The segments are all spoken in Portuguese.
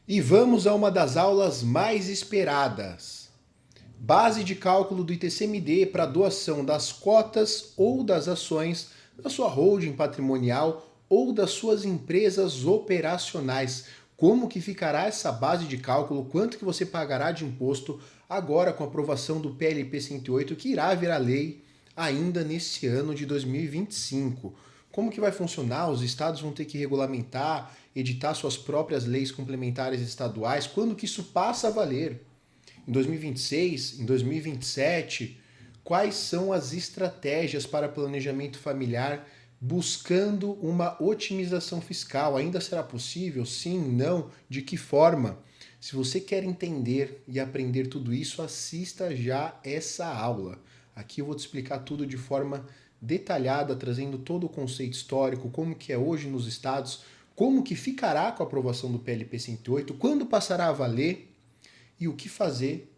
E vamos a uma das aulas mais esperadas. Base de cálculo do ITCMD para doação das cotas ou das ações da sua holding patrimonial ou das suas empresas operacionais. Como que ficará essa base de cálculo? Quanto que você pagará de imposto agora com a aprovação do PLP 108 que irá virar lei ainda nesse ano de 2025? Como que vai funcionar? Os estados vão ter que regulamentar, editar suas próprias leis complementares estaduais? Quando que isso passa a valer? Em 2026, em 2027, quais são as estratégias para planejamento familiar buscando uma otimização fiscal? Ainda será possível? Sim, não? De que forma? Se você quer entender e aprender tudo isso, assista já essa aula. Aqui eu vou te explicar tudo de forma detalhada, trazendo todo o conceito histórico, como que é hoje nos estados, como que ficará com a aprovação do PLP 108, quando passará a valer e o que fazer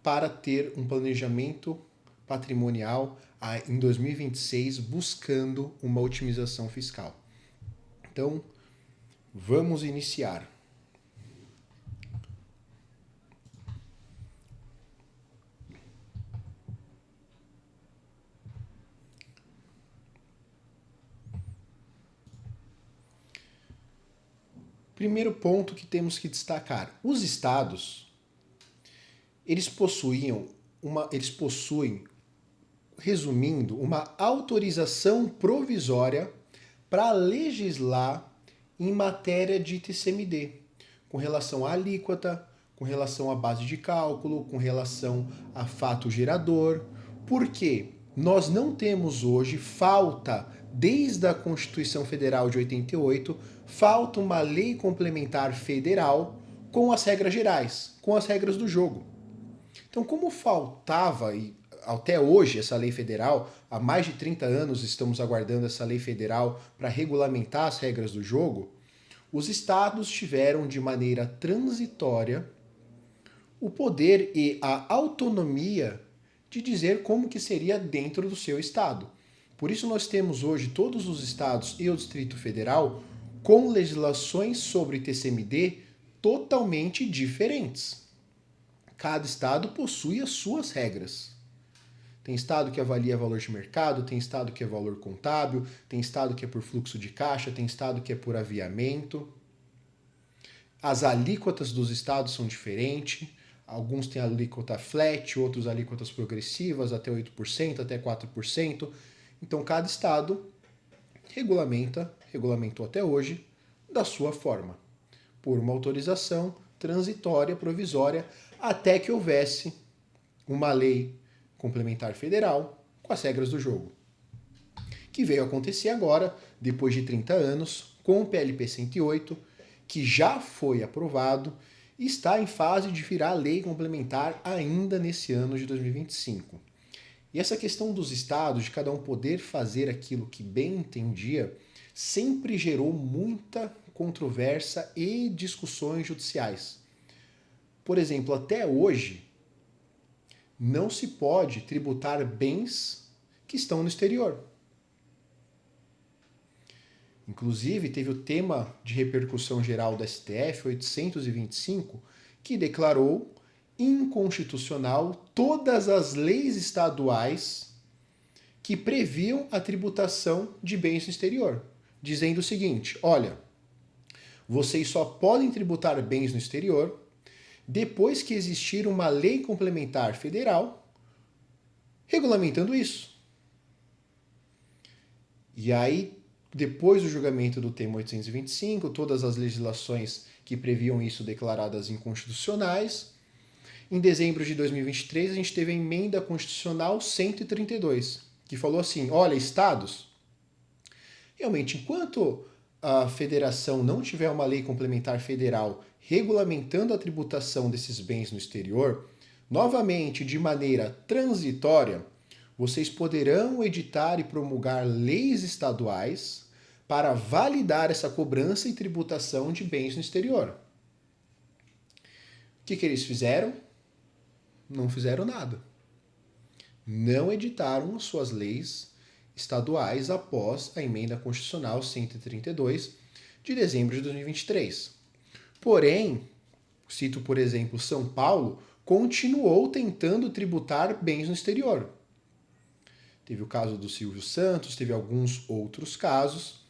para ter um planejamento patrimonial em 2026 buscando uma otimização fiscal. Então, vamos iniciar. Primeiro ponto que temos que destacar: os estados, eles possuem, resumindo, uma autorização provisória para legislar em matéria de ITCMD, com relação à alíquota, com relação à base de cálculo, com relação a fato gerador. Por quê? Nós não temos hoje, falta, desde a Constituição Federal de 88, falta uma lei complementar federal com as regras gerais, com as regras do jogo. Então, como faltava, e até hoje, essa lei federal, há mais de 30 anos estamos aguardando essa lei federal para regulamentar as regras do jogo, os estados tiveram de maneira transitória o poder e a autonomia de dizer como que seria dentro do seu estado. Por isso nós temos hoje todos os estados e o Distrito Federal com legislações sobre TCMD totalmente diferentes. Cada estado possui as suas regras. Tem estado que avalia valor de mercado, tem estado que é valor contábil, tem estado que é por fluxo de caixa, tem estado que é por aviamento. As alíquotas dos estados são diferentes. Alguns têm alíquota flat, outros alíquotas progressivas, até 8%, até 4%. Então cada estado regulamentou até hoje, da sua forma, por uma autorização transitória, provisória, até que houvesse uma lei complementar federal com as regras do jogo. Que veio a acontecer agora, depois de 30 anos, com o PLP 108, que já foi aprovado e está em fase de virar lei complementar ainda nesse ano de 2025. E essa questão dos estados, de cada um poder fazer aquilo que bem entendia, sempre gerou muita controvérsia e discussões judiciais. Por exemplo, até hoje, não se pode tributar bens que estão no exterior. Inclusive, teve o tema de repercussão geral da STF 825, que declarou inconstitucional todas as leis estaduais que previam a tributação de bens no exterior, dizendo o seguinte: olha, vocês só podem tributar bens no exterior depois que existir uma lei complementar federal regulamentando isso. E aí, depois do julgamento do tema 825, todas as legislações que previam isso declaradas inconstitucionais. Em dezembro de 2023, a gente teve a emenda constitucional 132, que falou assim: olha, estados, realmente, enquanto a federação não tiver uma lei complementar federal regulamentando a tributação desses bens no exterior, novamente, de maneira transitória, vocês poderão editar e promulgar leis estaduais para validar essa cobrança e tributação de bens no exterior. O que eles fizeram? Não fizeram nada. Não editaram suas leis estaduais após a emenda constitucional 132 de dezembro de 2023. Porém, cito por exemplo São Paulo, continuou tentando tributar bens no exterior. Teve o caso do Silvio Santos, teve alguns outros casos,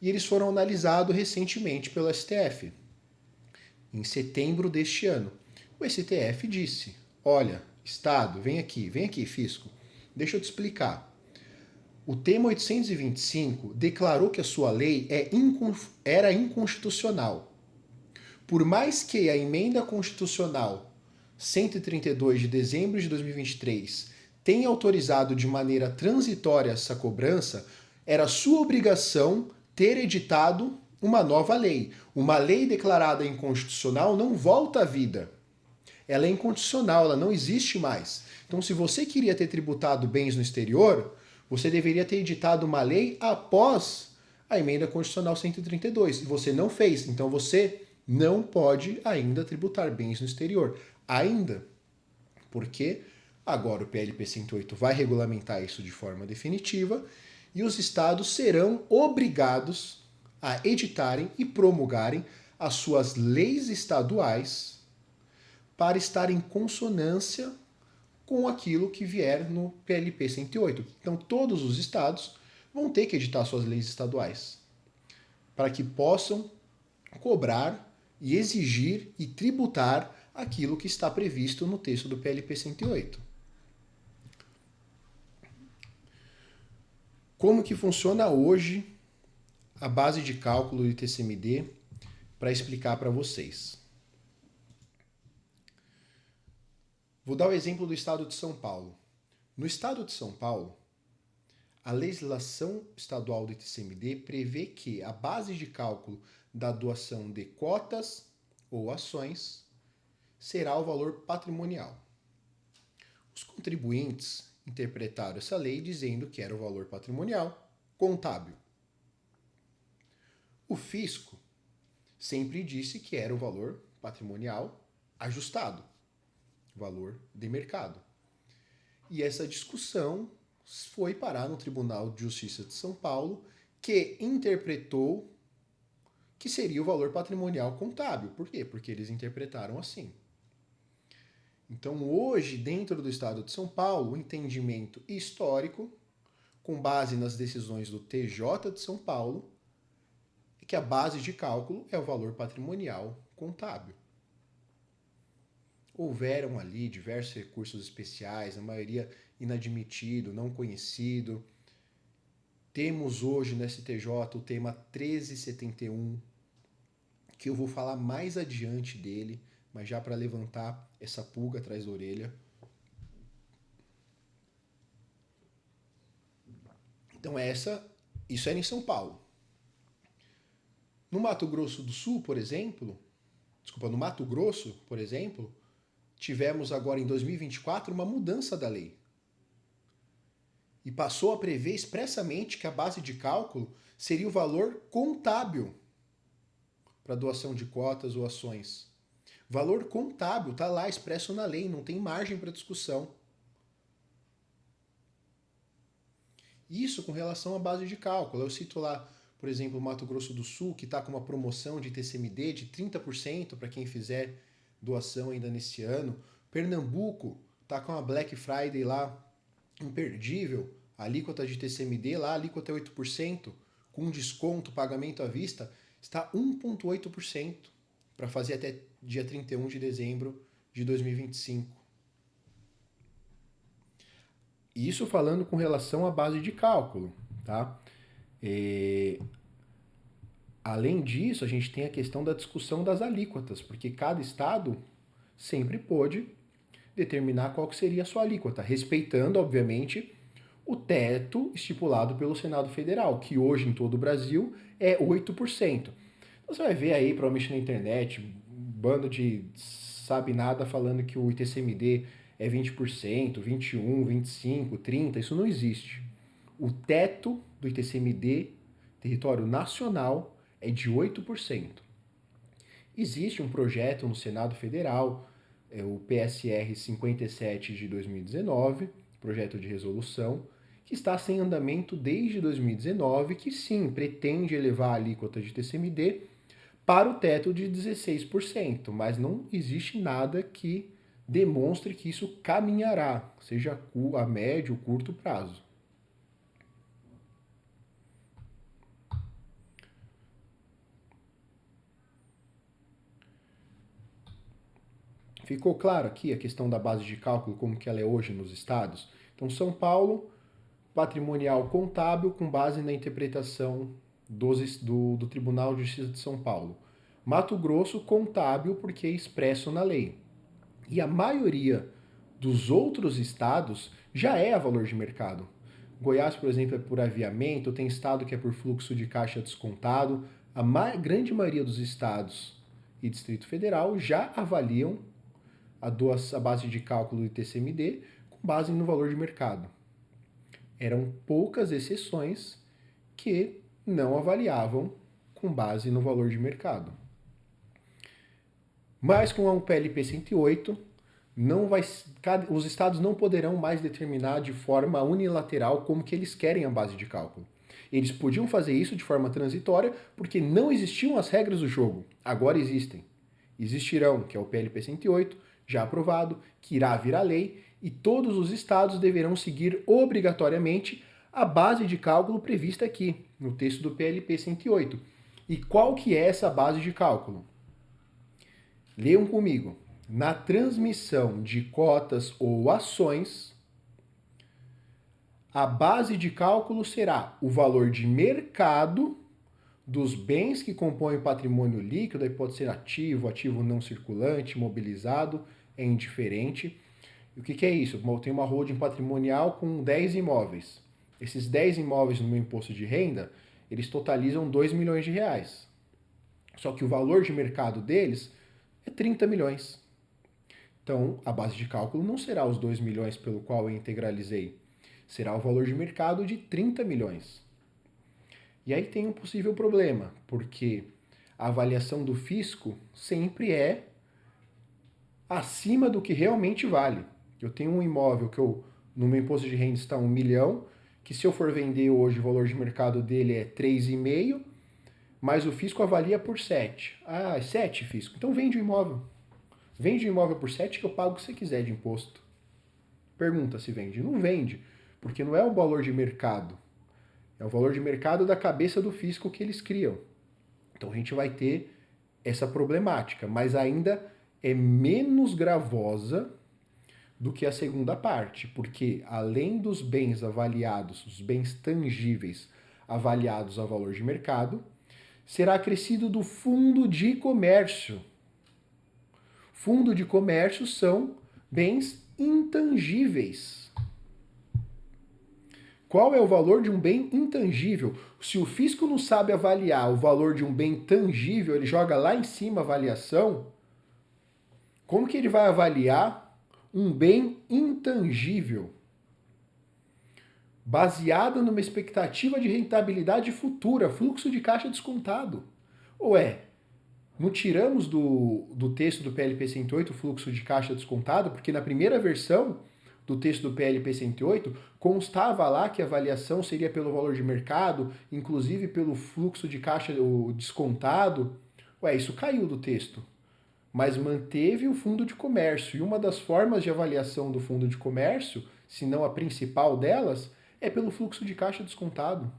e eles foram analisados recentemente pelo STF, em setembro deste ano. O STF disse: olha, Estado, vem aqui, fisco, deixa eu te explicar. O tema 825 declarou que a sua lei era inconstitucional. Por mais que a emenda constitucional 132 de dezembro de 2023 tenha autorizado de maneira transitória essa cobrança, era sua obrigação ter editado uma nova lei. Uma lei declarada inconstitucional não volta à vida. Ela é inconstitucional, ela não existe mais. Então, se você queria ter tributado bens no exterior, você deveria ter editado uma lei após a emenda constitucional 132. E você não fez. Então, você não pode ainda tributar bens no exterior. Ainda. Porque agora o PLP 108 vai regulamentar isso de forma definitiva e os estados serão obrigados a editarem e promulgarem as suas leis estaduais para estar em consonância com aquilo que vier no PLP 108. Então, todos os estados vão ter que editar suas leis estaduais para que possam cobrar e exigir e tributar aquilo que está previsto no texto do PLP 108. Como que funciona hoje a base de cálculo do ITCMD para explicar para vocês? Vou dar o exemplo do estado de São Paulo. No estado de São Paulo, a legislação estadual do ITCMD prevê que a base de cálculo da doação de cotas ou ações será o valor patrimonial. Os contribuintes interpretaram essa lei dizendo que era o valor patrimonial contábil. O fisco sempre disse que era o valor patrimonial ajustado, valor de mercado. E essa discussão foi parar no Tribunal de Justiça de São Paulo, que interpretou que seria o valor patrimonial contábil. Por quê? Porque eles interpretaram assim. Então, hoje, dentro do Estado de São Paulo, o entendimento histórico, com base nas decisões do TJ de São Paulo, é que a base de cálculo é o valor patrimonial contábil. Houveram ali diversos recursos especiais, a maioria inadmitido, não conhecido. Temos hoje no STJ o tema 1371, que eu vou falar mais adiante dele, mas já para levantar essa pulga atrás da orelha. Então isso era em São Paulo. No Mato Grosso do Sul, por exemplo, no Mato Grosso, por exemplo, tivemos agora em 2024 uma mudança da lei. E passou a prever expressamente que a base de cálculo seria o valor contábil para doação de cotas ou ações. Valor contábil, está lá expresso na lei, não tem margem para discussão. Isso com relação à base de cálculo. Eu cito lá, por exemplo, o Mato Grosso do Sul, que está com uma promoção de TCMD de 30% para quem fizer doação ainda nesse ano. Pernambuco está com a Black Friday lá imperdível, a alíquota de TCMD lá, a alíquota é 8%, com desconto, pagamento à vista, está 1,8% para fazer até dia 31 de dezembro de 2025. Isso falando com relação à base de cálculo, tá? Além disso, a gente tem a questão da discussão das alíquotas, porque cada estado sempre pôde determinar qual que seria a sua alíquota, respeitando, obviamente, o teto estipulado pelo Senado Federal, que hoje em todo o Brasil é 8%. Então você vai ver aí, provavelmente na internet, um bando de sabe nada falando que o ITCMD é 20%, 21%, 25%, 30%, isso não existe. O teto do ITCMD, território nacional, é de 8%. Existe um projeto no Senado Federal, o PSR 57 de 2019, projeto de resolução, que está sem andamento desde 2019, que sim, pretende elevar a alíquota de TCMD para o teto de 16%, mas não existe nada que demonstre que isso caminhará, seja a médio ou curto prazo. Ficou claro aqui a questão da base de cálculo, como que ela é hoje nos estados? Então, São Paulo, patrimonial contábil com base na interpretação do Tribunal de Justiça de São Paulo. Mato Grosso, contábil porque é expresso na lei. E a maioria dos outros estados já é a valor de mercado. Goiás, por exemplo, é por aviamento, tem estado que é por fluxo de caixa descontado. A grande maioria dos estados e Distrito Federal já avaliam a base de cálculo do TCMD com base no valor de mercado. Eram poucas exceções que não avaliavam com base no valor de mercado. Mas com a PLP 108, os estados não poderão mais determinar de forma unilateral como que eles querem a base de cálculo. Eles podiam fazer isso de forma transitória porque não existiam as regras do jogo. Agora existem. Existirão, que é o PLP 108, já aprovado, que irá virar lei, e todos os estados deverão seguir obrigatoriamente a base de cálculo prevista aqui, no texto do PLP 108. E qual que é essa base de cálculo? Leiam comigo. Na transmissão de cotas ou ações, a base de cálculo será o valor de mercado dos bens que compõem o patrimônio líquido, aí pode ser ativo, ativo não circulante, mobilizado, é indiferente. E o que é isso? Eu tenho uma holding patrimonial com 10 imóveis. Esses 10 imóveis no meu imposto de renda, eles totalizam 2 milhões de reais. Só que o valor de mercado deles é 30 milhões. Então, a base de cálculo não será os 2 milhões pelo qual eu integralizei. Será o valor de mercado de 30 milhões. E aí tem um possível problema, porque a avaliação do fisco sempre é acima do que realmente vale. Eu tenho um imóvel que no meu imposto de renda está 1 milhão, que se eu for vender hoje o valor de mercado dele é 3,5, mas o fisco avalia por 7. Ah, é 7, fisco. Então vende o imóvel. Vende o imóvel por 7 que eu pago o que você quiser de imposto. Pergunta se vende. Não vende, porque não é o valor de mercado. É o valor de mercado da cabeça do fisco que eles criam. Então a gente vai ter essa problemática, mas ainda é menos gravosa do que a segunda parte, porque além dos bens avaliados, os bens tangíveis avaliados a valor de mercado, será acrescido do fundo de comércio. Fundo de comércio são bens intangíveis. Qual é o valor de um bem intangível? Se o fisco não sabe avaliar o valor de um bem tangível, ele joga lá em cima a avaliação, como que ele vai avaliar um bem intangível? Baseado numa expectativa de rentabilidade futura, fluxo de caixa descontado. Ué, não tiramos do texto do PLP 108 o fluxo de caixa descontado, porque na primeira versão do texto do PLP 108 constava lá que a avaliação seria pelo valor de mercado, inclusive pelo fluxo de caixa descontado. Ué, isso caiu do texto, mas manteve o fundo de comércio. E uma das formas de avaliação do fundo de comércio, se não a principal delas, é pelo fluxo de caixa descontado.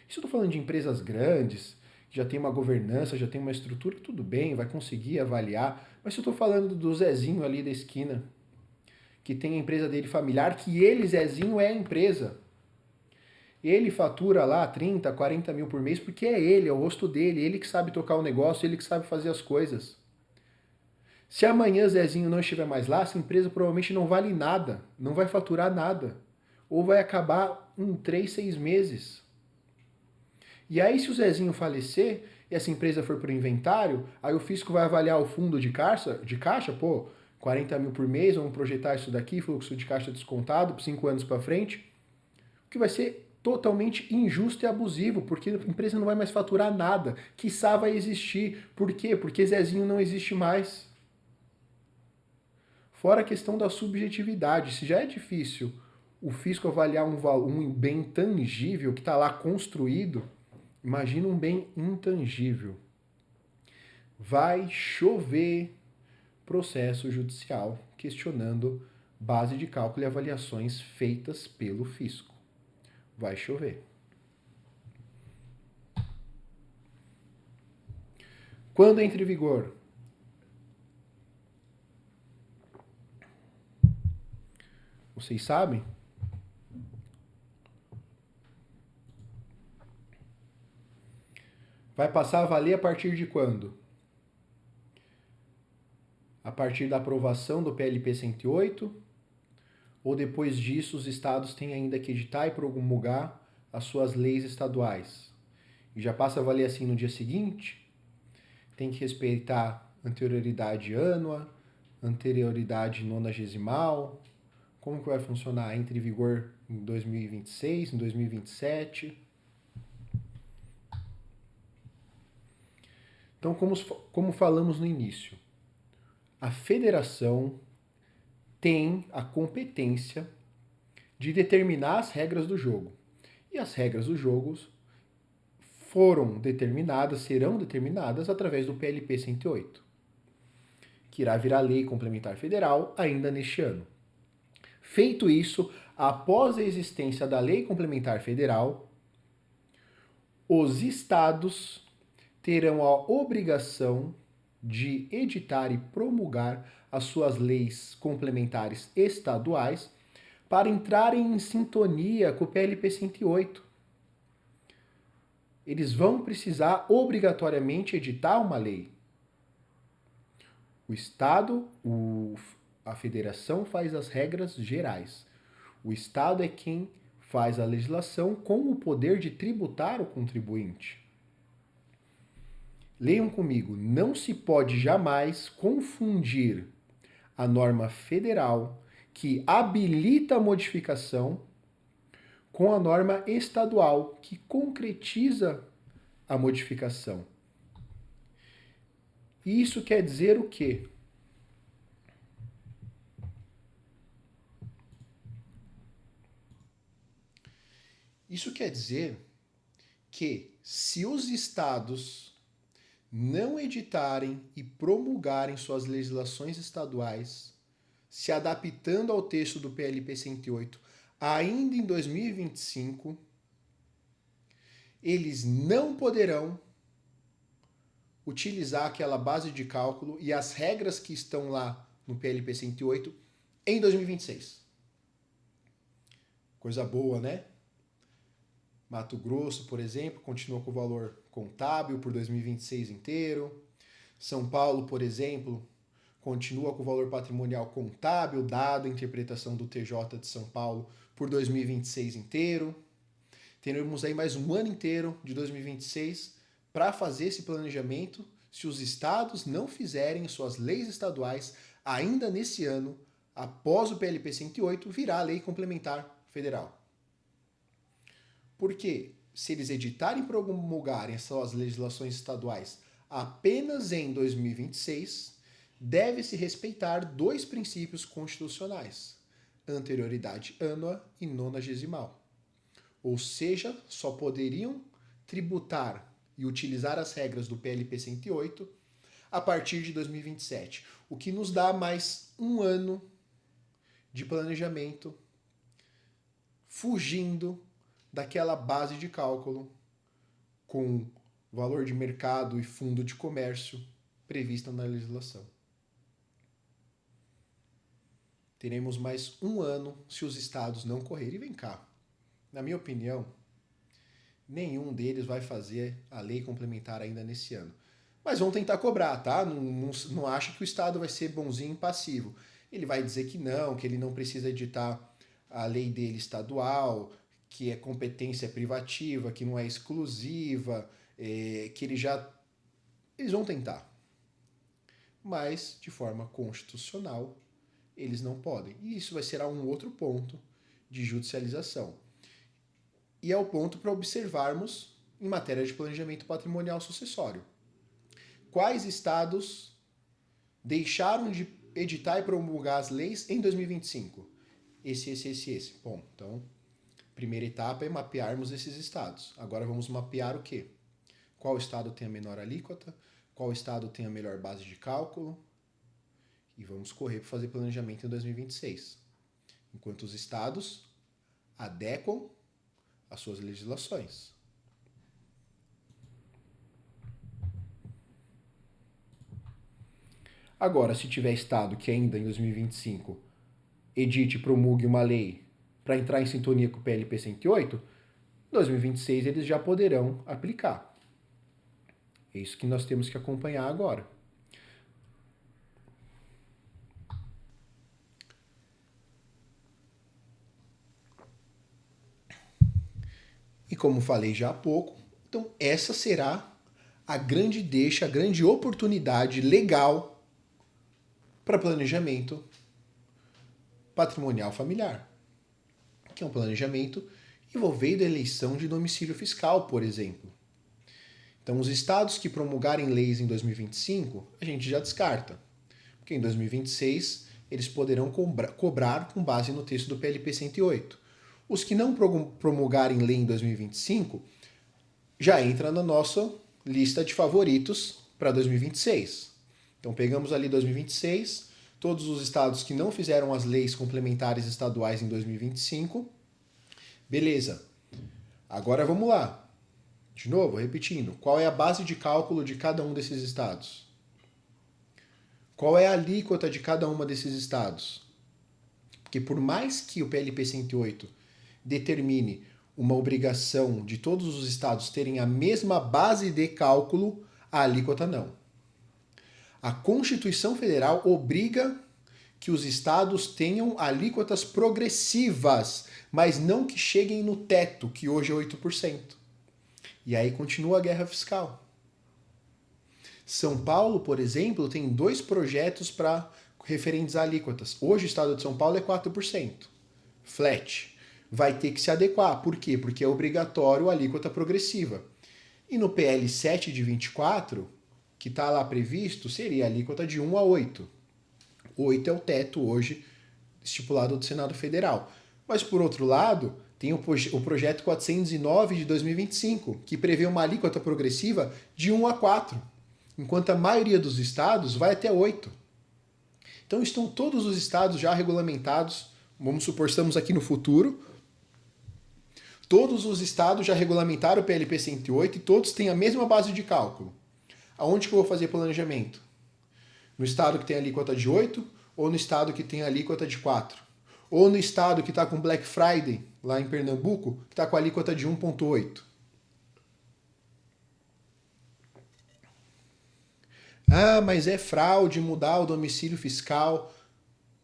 Isso eu estou falando de empresas grandes, já tem uma governança, já tem uma estrutura, tudo bem, vai conseguir avaliar. Mas se eu estou falando do Zezinho ali da esquina, que tem a empresa dele familiar, que ele, Zezinho, é a empresa. Ele fatura lá 30, 40 mil por mês porque é ele, é o rosto dele, ele que sabe tocar o negócio, ele que sabe fazer as coisas. Se amanhã Zezinho não estiver mais lá, essa empresa provavelmente não vale nada, não vai faturar nada. Ou vai acabar em 3, 6 meses. E aí, se o Zezinho falecer e essa empresa for para o inventário, aí o fisco vai avaliar o fundo de caixa, pô, 40 mil por mês, vamos projetar isso daqui, fluxo de caixa descontado, 5 anos para frente, o que vai ser totalmente injusto e abusivo, porque a empresa não vai mais faturar nada, quiçá vai existir. Por quê? Porque Zezinho não existe mais. Fora a questão da subjetividade, se já é difícil o fisco avaliar um bem tangível que está lá construído, imagina um bem intangível. vai chover processo judicial questionando base de cálculo e avaliações feitas pelo fisco. Vai chover. Quando entra em vigor? Vocês sabem? Vai passar a valer a partir de quando? A partir da aprovação do PLP 108? Ou depois disso os estados têm ainda que editar e promulgar as suas leis estaduais? E já passa a valer assim no dia seguinte? Tem que respeitar anterioridade ânua, anterioridade nonagesimal. Como que vai funcionar? Entra em vigor em 2026, em 2027? Então, como falamos no início, a federação tem a competência de determinar as regras do jogo. E as regras do jogo foram determinadas, serão determinadas através do PLP 108, que irá virar lei complementar federal ainda neste ano. Feito isso, após a existência da lei complementar federal, os estados terão a obrigação de editar e promulgar as suas leis complementares estaduais para entrarem em sintonia com o PLP 108. Eles vão precisar obrigatoriamente editar uma lei. O Estado, a federação faz as regras gerais. O Estado é quem faz a legislação com o poder de tributar o contribuinte. Leiam comigo, não se pode jamais confundir a norma federal que habilita a modificação com a norma estadual que concretiza a modificação. E isso quer dizer o quê? Isso quer dizer que se os estados não editarem e promulgarem suas legislações estaduais, se adaptando ao texto do PLP 108 ainda em 2025, eles não poderão utilizar aquela base de cálculo e as regras que estão lá no PLP 108 em 2026. Coisa boa, né? Mato Grosso, por exemplo, continua com o valor contábil por 2026 inteiro. São Paulo, por exemplo, continua com o valor patrimonial contábil, dado a interpretação do TJ de São Paulo por 2026 inteiro. Teremos aí mais um ano inteiro de 2026 para fazer esse planejamento se os estados não fizerem suas leis estaduais ainda nesse ano, após o PLP 108 virar a lei complementar federal. Porque se eles editarem e promulgarem suas legislações estaduais apenas em 2026, deve-se respeitar dois princípios constitucionais: anterioridade ânua e nonagesimal. Ou seja, só poderiam tributar e utilizar as regras do PLP 108 a partir de 2027, o que nos dá mais um ano de planejamento, fugindo daquela base de cálculo com valor de mercado e fundo de comércio prevista na legislação. Teremos mais um ano se os estados não correrem. E vem cá, na minha opinião, nenhum deles vai fazer a lei complementar ainda nesse ano. Mas vão tentar cobrar, tá? Não acha que o Estado vai ser bonzinho e passivo. Ele vai dizer que ele não precisa editar a lei dele estadual, que é competência privativa, que não é exclusiva, que eles vão tentar. Mas, de forma constitucional, eles não podem. E isso vai ser um outro ponto de judicialização. E é o ponto para observarmos em matéria de planejamento patrimonial sucessório. Quais estados deixaram de editar e promulgar as leis em 2025? Esse. Bom, então, primeira etapa é mapearmos esses estados. Agora vamos mapear o quê? Qual estado tem a menor alíquota? qual estado tem a melhor base de cálculo e vamos correr para fazer planejamento em 2026. Enquanto os estados adequam as suas legislações. Agora, se tiver estado que ainda em 2025 edite e promulgue uma lei para entrar em sintonia com o PLP 108, em 2026 eles já poderão aplicar. É isso que nós temos que acompanhar agora. E como falei já há pouco, então essa será a grande deixa, a grande oportunidade legal para planejamento patrimonial familiar, que é um planejamento envolvendo a eleição de domicílio fiscal, por exemplo. Então, os estados que promulgarem leis em 2025, a gente já descarta, porque em 2026 eles poderão cobrar com base no texto do PLP 108. Os que não promulgarem lei em 2025 já entra na nossa lista de favoritos para 2026. Então pegamos ali 2026, todos os estados que não fizeram as leis complementares estaduais em 2025. Beleza. Agora vamos lá. De novo, repetindo, qual é a base de cálculo de cada um desses estados? Qual é a alíquota de cada uma desses estados? Porque por mais que o PLP 108 determine uma obrigação de todos os estados terem a mesma base de cálculo, a alíquota não. A Constituição Federal obriga que os estados tenham alíquotas progressivas, mas não que cheguem no teto, que hoje é 8%. E aí continua a guerra fiscal. São Paulo, por exemplo, tem 2 projetos para referentes a alíquotas. Hoje o estado de São Paulo é 4%. Flat. Vai ter que se adequar. Por quê? Porque é obrigatório a alíquota progressiva. E no PL 7 de 24, que está lá previsto, seria a alíquota de 1 a 8. 8 é o teto hoje estipulado do Senado Federal. Mas, por outro lado, tem o projeto 409 de 2025, que prevê uma alíquota progressiva de 1 a 4, enquanto a maioria dos estados vai até 8. Então estão todos os estados já regulamentados, vamos supor, estamos aqui no futuro, todos os estados já regulamentaram o PLP 108 e todos têm a mesma base de cálculo. Aonde que eu vou fazer planejamento? No estado que tem alíquota de 8 ou no estado que tem alíquota de 4? Ou no estado que está com Black Friday, lá em Pernambuco, que está com a alíquota de 1,8. Ah, mas é fraude mudar o domicílio fiscal.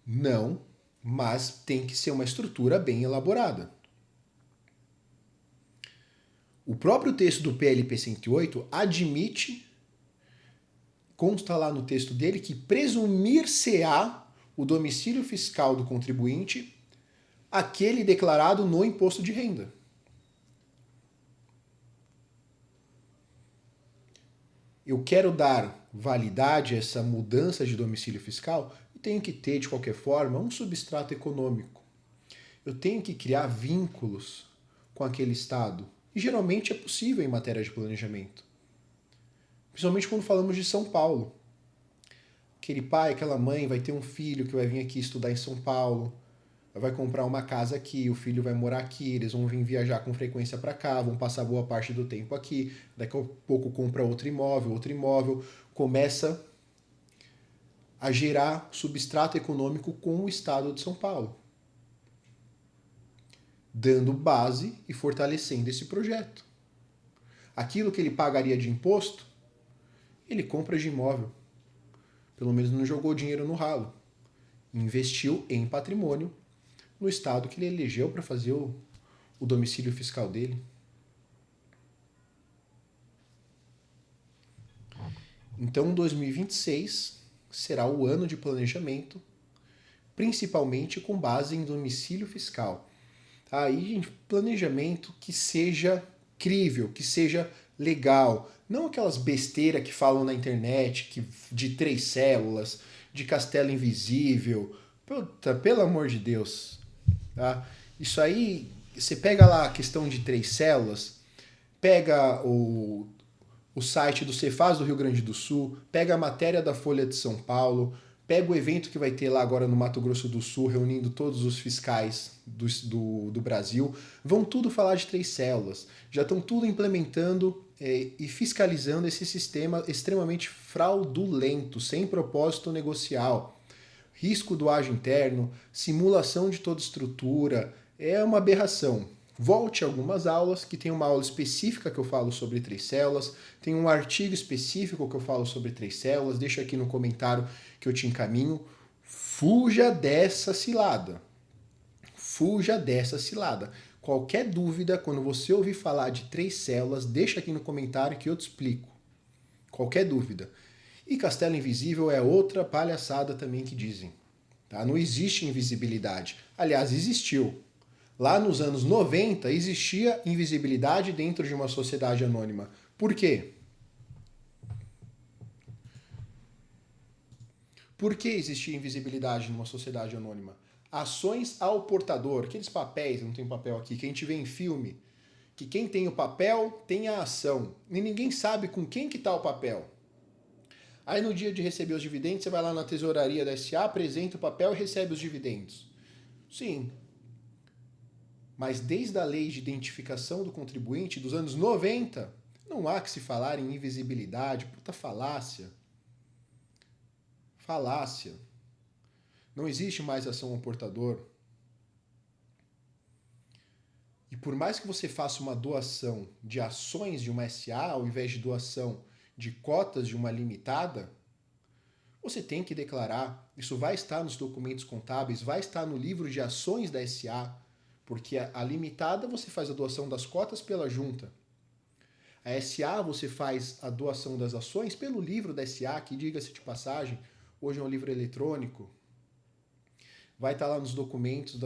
Não, mas tem que ser uma estrutura bem elaborada. O próprio texto do PLP 108 admite, consta lá no texto dele, que presumir-se-á o domicílio fiscal do contribuinte aquele declarado no imposto de renda. Eu quero dar validade a essa mudança de domicílio fiscal, eu tenho que ter, de qualquer forma, um substrato econômico. Eu tenho que criar vínculos com aquele estado. E geralmente é possível em matéria de planejamento. Principalmente quando falamos de São Paulo. Aquele pai, aquela mãe vai ter um filho que vai vir aqui estudar em São Paulo, vai comprar uma casa aqui, o filho vai morar aqui, eles vão vir viajar com frequência para cá, vão passar boa parte do tempo aqui, daqui a pouco compra outro imóvel, começa a gerar substrato econômico com o estado de São Paulo, dando base e fortalecendo esse projeto. Aquilo que ele pagaria de imposto, ele compra de imóvel. Pelo menos não jogou dinheiro no ralo. Investiu em patrimônio no estado que ele elegeu para fazer o domicílio fiscal dele. Então, 2026 será o ano de planejamento, principalmente com base em domicílio fiscal. Aí, gente, planejamento que seja crível, que seja legal. Não aquelas besteiras que falam na internet, de 3 células, de castelo invisível. Puta, pelo amor de Deus. Tá? Isso aí, você pega lá a questão de 3 células, pega o o site do Cefaz do Rio Grande do Sul, pega a matéria da Folha de São Paulo, pega o evento que vai ter lá agora no Mato Grosso do Sul, reunindo todos os fiscais do Brasil. Vão tudo falar de 3 células. Já estão tudo implementando e fiscalizando esse sistema extremamente fraudulento, sem propósito negocial. Risco do ágio interno, simulação de toda estrutura, é uma aberração. Volte a algumas aulas, que tem uma aula específica que eu falo sobre 3 células, tem um artigo específico que eu falo sobre 3 células, deixa aqui no comentário que eu te encaminho. Fuja dessa cilada. Fuja dessa cilada. Qualquer dúvida, quando você ouvir falar de 3 células, deixa aqui no comentário que eu te explico. Qualquer dúvida. E Castelo Invisível é outra palhaçada também que dizem. Tá? Não existe invisibilidade. Aliás, existiu. Lá nos anos 90 existia invisibilidade dentro de uma sociedade anônima. Por quê? Por que existia invisibilidade numa sociedade anônima? Ações ao portador, aqueles papéis, não tem papel aqui, que a gente vê em filme, que quem tem o papel tem a ação. E ninguém sabe com quem que está o papel. Aí no dia de receber os dividendos, você vai lá na tesouraria da SA, apresenta o papel e recebe os dividendos. Sim. Mas desde a lei de identificação do contribuinte dos anos 90, não há que se falar em invisibilidade. Puta falácia. Falácia. Não existe mais ação ao portador. E por mais que você faça uma doação de ações de uma SA, ao invés de doação de cotas de uma limitada, você tem que declarar. Isso vai estar nos documentos contábeis, vai estar no livro de ações da SA, porque a limitada você faz a doação das cotas pela junta. A SA você faz a doação das ações pelo livro da SA, que, diga-se de passagem, hoje é um livro eletrônico. Vai estar lá nos documentos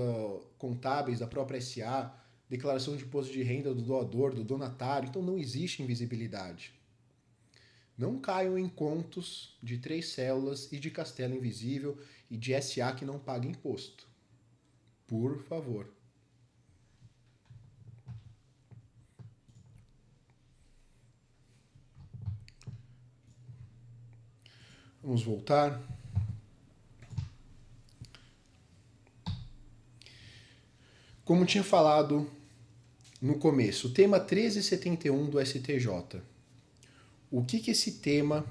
contábeis da própria SA, declaração de imposto de renda do doador, do donatário. Então não existe invisibilidade. Não caiam em contos de 3 células e de Castelo Invisível e de SA que não paga imposto. Por favor. Vamos voltar. Como tinha falado no começo, o tema 1371 do STJ. O que esse tema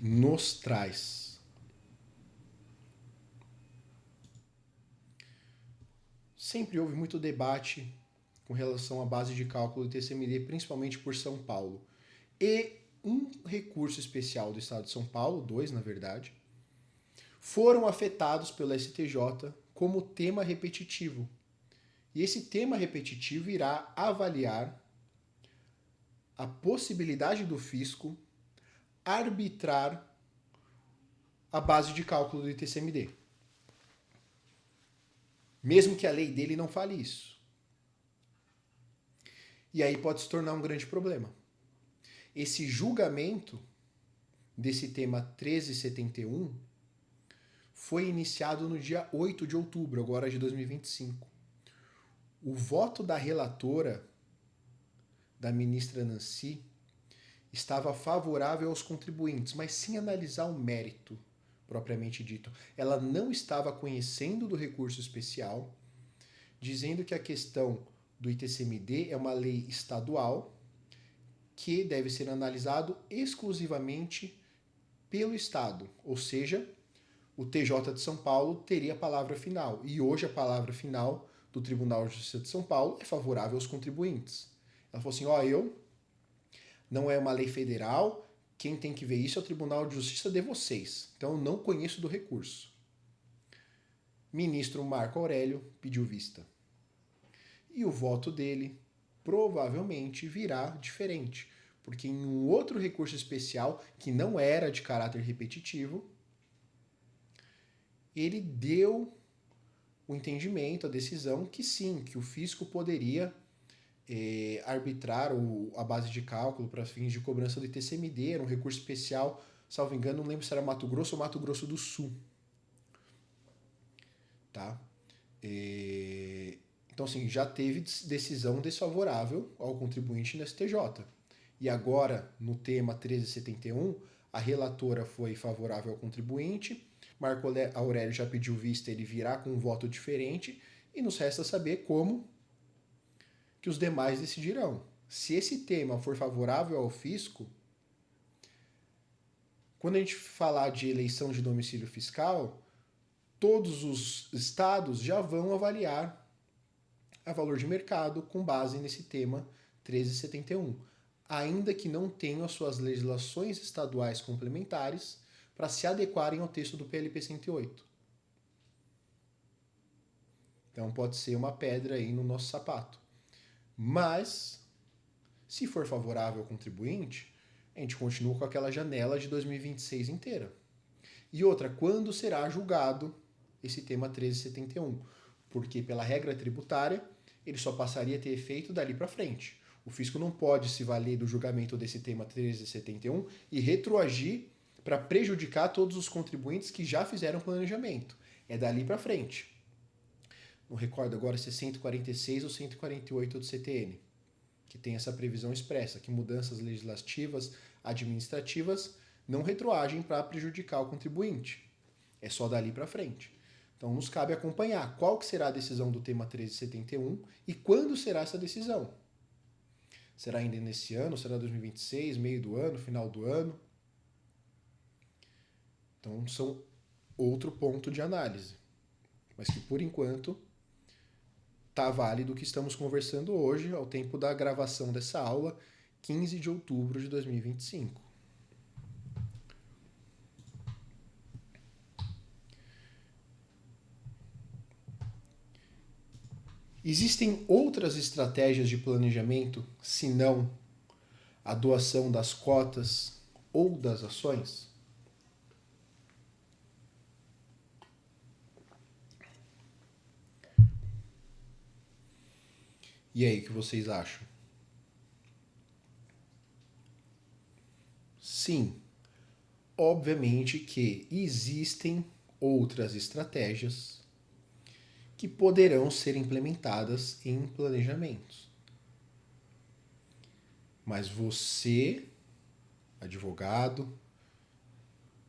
nos traz? Sempre houve muito debate com relação à base de cálculo do TCMD, principalmente por São Paulo. E um recurso especial do Estado de São Paulo, 2 na verdade, foram afetados pelo STJ como tema repetitivo. E esse tema repetitivo irá avaliar a possibilidade do fisco arbitrar a base de cálculo do ITCMD. Mesmo que a lei dele não fale isso. E aí pode se tornar um grande problema. Esse julgamento desse tema 1371 foi iniciado no dia 8 de outubro, agora de 2025. O voto da relatora, da ministra Nancy, estava favorável aos contribuintes, mas sem analisar o mérito propriamente dito. Ela não estava conhecendo do recurso especial, dizendo que a questão do ITCMD é uma lei estadual que deve ser analisado exclusivamente pelo Estado, ou seja, o TJ de São Paulo teria a palavra final. E hoje a palavra final do Tribunal de Justiça de São Paulo é favorável aos contribuintes. Ela falou assim, não é uma lei federal, quem tem que ver isso é o Tribunal de Justiça de vocês. Então eu não conheço do recurso. Ministro Marco Aurélio pediu vista. E o voto dele provavelmente virá diferente, porque em um outro recurso especial, que não era de caráter repetitivo, ele deu o entendimento, a decisão, que sim, que o fisco poderia arbitrar a base de cálculo para fins de cobrança do ITCMD, era um recurso especial, salvo engano, não lembro se era Mato Grosso ou Mato Grosso do Sul. Tá? Então, assim, já teve decisão desfavorável ao contribuinte no STJ. e agora no tema 1371 a relatora foi favorável ao contribuinte, Marco Aurélio já pediu vista, ele virá com um voto diferente e nos resta saber como que os demais decidirão. Se esse tema for favorável ao fisco, quando a gente falar de eleição de domicílio fiscal, todos os estados já vão avaliar a valor de mercado com base nesse tema 1371, ainda que não tenham as suas legislações estaduais complementares para se adequarem ao texto do PLP 108. Então pode ser uma pedra aí no nosso sapato. Mas, se for favorável ao contribuinte, a gente continua com aquela janela de 2026 inteira. E outra, quando será julgado esse tema 1371? Porque pela regra tributária, ele só passaria a ter efeito dali para frente. O fisco não pode se valer do julgamento desse tema 1371 e retroagir para prejudicar todos os contribuintes que já fizeram planejamento. É dali para frente. Não recordo agora se é 146 ou 148 do CTN, que tem essa previsão expressa, que mudanças legislativas, administrativas, não retroagem para prejudicar o contribuinte. É só dali para frente. Então nos cabe acompanhar qual que será a decisão do tema 1371 e quando será essa decisão. Será ainda nesse ano? Será 2026, meio do ano, final do ano? Então são outro ponto de análise. Mas que por enquanto está válido o que estamos conversando hoje, ao tempo da gravação dessa aula, 15 de outubro de 2025. Existem outras estratégias de planejamento, senão a doação das cotas ou das ações? E aí, o que vocês acham? Sim, obviamente que existem outras estratégias que poderão ser implementadas em planejamentos. Mas você, advogado,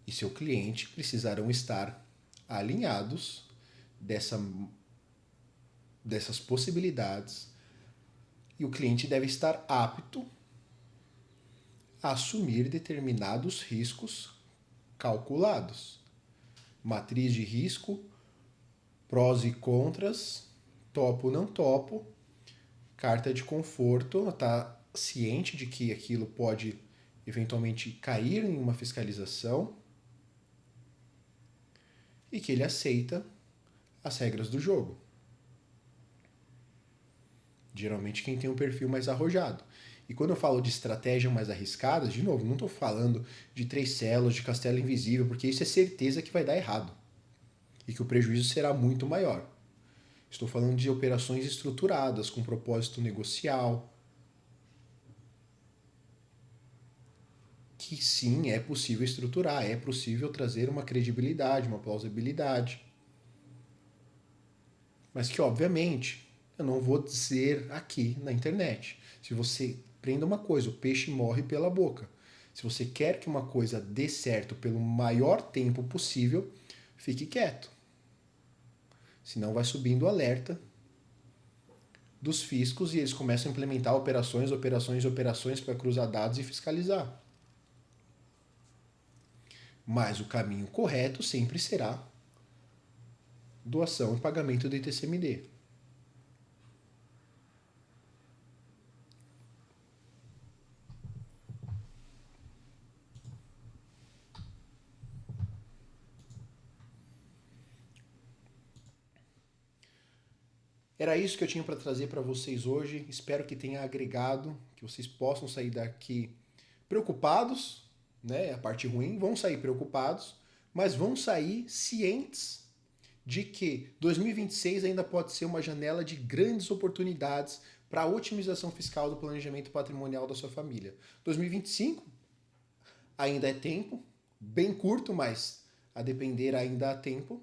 e seu cliente precisarão estar alinhados dessas possibilidades e o cliente deve estar apto a assumir determinados riscos calculados. Matriz de risco, prós e contras, topo, não topo, carta de conforto, está ciente de que aquilo pode eventualmente cair em uma fiscalização e que ele aceita as regras do jogo. Geralmente quem tem um perfil mais arrojado. E quando eu falo de estratégia mais arriscada, de novo, não estou falando de 3 células, de castelo invisível, porque isso é certeza que vai dar errado. E que o prejuízo será muito maior. Estou falando de operações estruturadas, com propósito negocial. Que sim, é possível estruturar, é possível trazer uma credibilidade, uma plausibilidade. Mas que, obviamente, eu não vou dizer aqui na internet. Se você prenda uma coisa, o peixe morre pela boca. Se você quer que uma coisa dê certo pelo maior tempo possível, fique quieto. Senão vai subindo o alerta dos fiscos e eles começam a implementar operações para cruzar dados e fiscalizar. Mas o caminho correto sempre será doação e pagamento do ITCMD. Era isso que eu tinha para trazer para vocês hoje. Espero que tenha agregado, que vocês possam sair daqui preocupados, né? A parte ruim, vão sair preocupados, mas vão sair cientes de que 2026 ainda pode ser uma janela de grandes oportunidades para a otimização fiscal do planejamento patrimonial da sua família. 2025 ainda é tempo, bem curto, mas a depender ainda há tempo.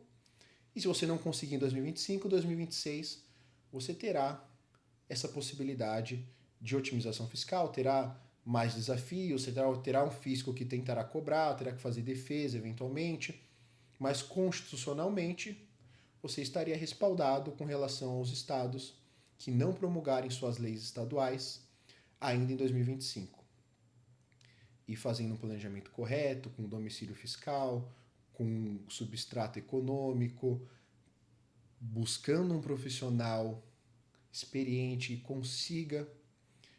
E se você não conseguir em 2025, 2026 você terá essa possibilidade de otimização fiscal, terá mais desafios, você terá um fisco que tentará cobrar, terá que fazer defesa eventualmente, mas constitucionalmente você estaria respaldado com relação aos estados que não promulgarem suas leis estaduais ainda em 2025. E fazendo um planejamento correto, com domicílio fiscal, com substrato econômico, buscando um profissional experiente que consiga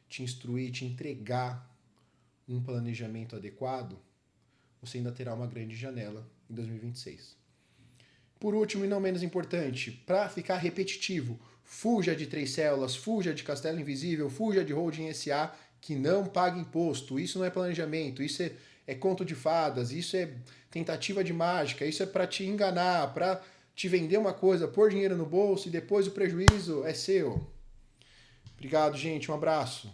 te instruir, te entregar um planejamento adequado, você ainda terá uma grande janela em 2026. Por último e não menos importante, para ficar repetitivo, fuja de 3 células, fuja de Castelo Invisível, fuja de Holding SA, que não paga imposto. Isso não é planejamento, isso é conto de fadas, isso é tentativa de mágica, isso é para te enganar, para te vender uma coisa, pôr dinheiro no bolso e depois o prejuízo é seu. Obrigado, gente. Um abraço.